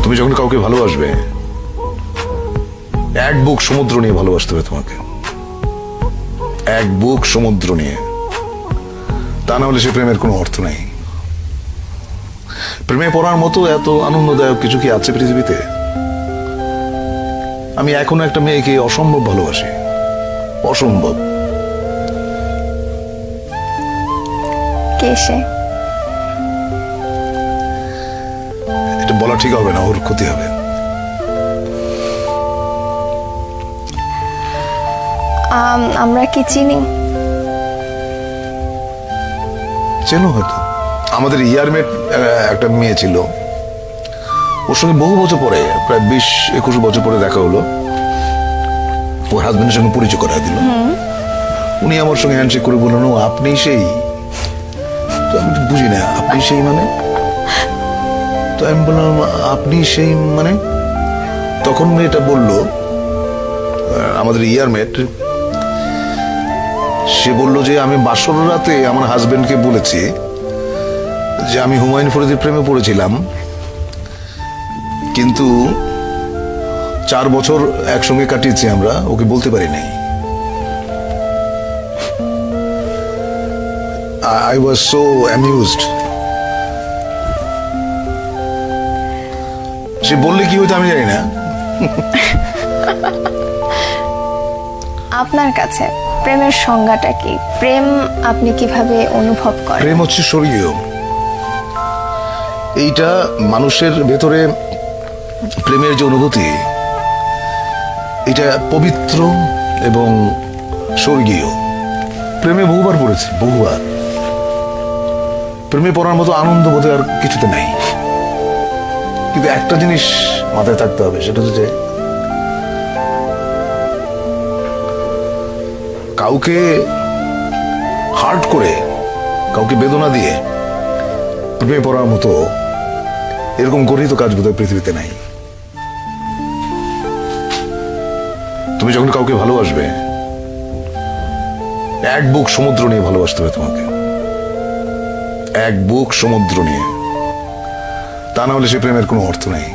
তুমি যখন কাউকে ভালোবাসবে, এক বুক সমুদ্র নিয়ে ভালোবাসতে হবে তোমাকে, এক বুক সমুদ্র নিয়ে। তা না হলে সে প্রেমের কোনো অর্থ নেই। প্রেমে পড়ার মতো এত আনন্দদায়ক কিছু কি আছে পৃথিবীতে? আমি এখনো একটা মেয়েকে অসম্ভব ভালোবাসি, অসম্ভব। কে সে? এটা বলা ঠিক হবে না, ওর ক্ষতি হবে। আমরা কি চিনি? চেনো হয়তো। আমাদের ইয়ারমেট একটা মেয়ে ছিল, ওর সঙ্গে বহু বছর পরে, প্রায় 20-21 বছর পরে দেখা হলো। ওর হাজবেন্ডের সঙ্গে পরিচয় করা দিল। উনি আমার সঙ্গে হ্যান্ডশেক করে বললেন, ও আপনি সেই। তো আমি তো বুঝি না, আপনি সেই মানে? তো আমি বললাম, আপনি সেই মানে? তখন মেয়েটা বলল, আমাদের ইয়ারমেট, সে বলল যে আমি বাসর রাতে আমার হাজবেন্ডকে বলেছি যে আমি হুমায়ুন ফরিদের প্রেমে পড়েছিলাম, কিন্তু 4 বছর একসঙ্গে কাটিয়েছি আমরা, ওকে বলতে পারি নাই। I was so amused. সে বললে কি হইতো আমি জানি না। আপনার কাছে প্রেমের সংজ্ঞাটা কি? প্রেম আপনি কিভাবে অনুভব করেন? প্রেম হচ্ছে স্বর্গীয়। এইটা মানুষের ভেতরে প্রেমের যে অনুভূতি, এটা পবিত্র এবং স্বর্গীয়। প্রেমে বহুবার পড়েছি, বহুবার। প্রেমে পড়ার মতো আনন্দ বোধহয় আর কিছুতে নাই। কিন্তু একটা জিনিস মাথায় থাকতে হবে, সেটা হচ্ছে যে কাউকে হার্ট করে, কাউকে বেদনা দিয়ে প্রেমে পড়ার মতো এরকম গঠিত কাজ বোধহয় পৃথিবীতে নাই। তুমি যখন কাউকে ভালোবাসবে, এক বুক সমুদ্র নিয়ে ভালোবাসতে হবে তোমাকে, এক বুক সমুদ্র নিয়ে। তা না হলে সে প্রেমের কোনো অর্থ নেই।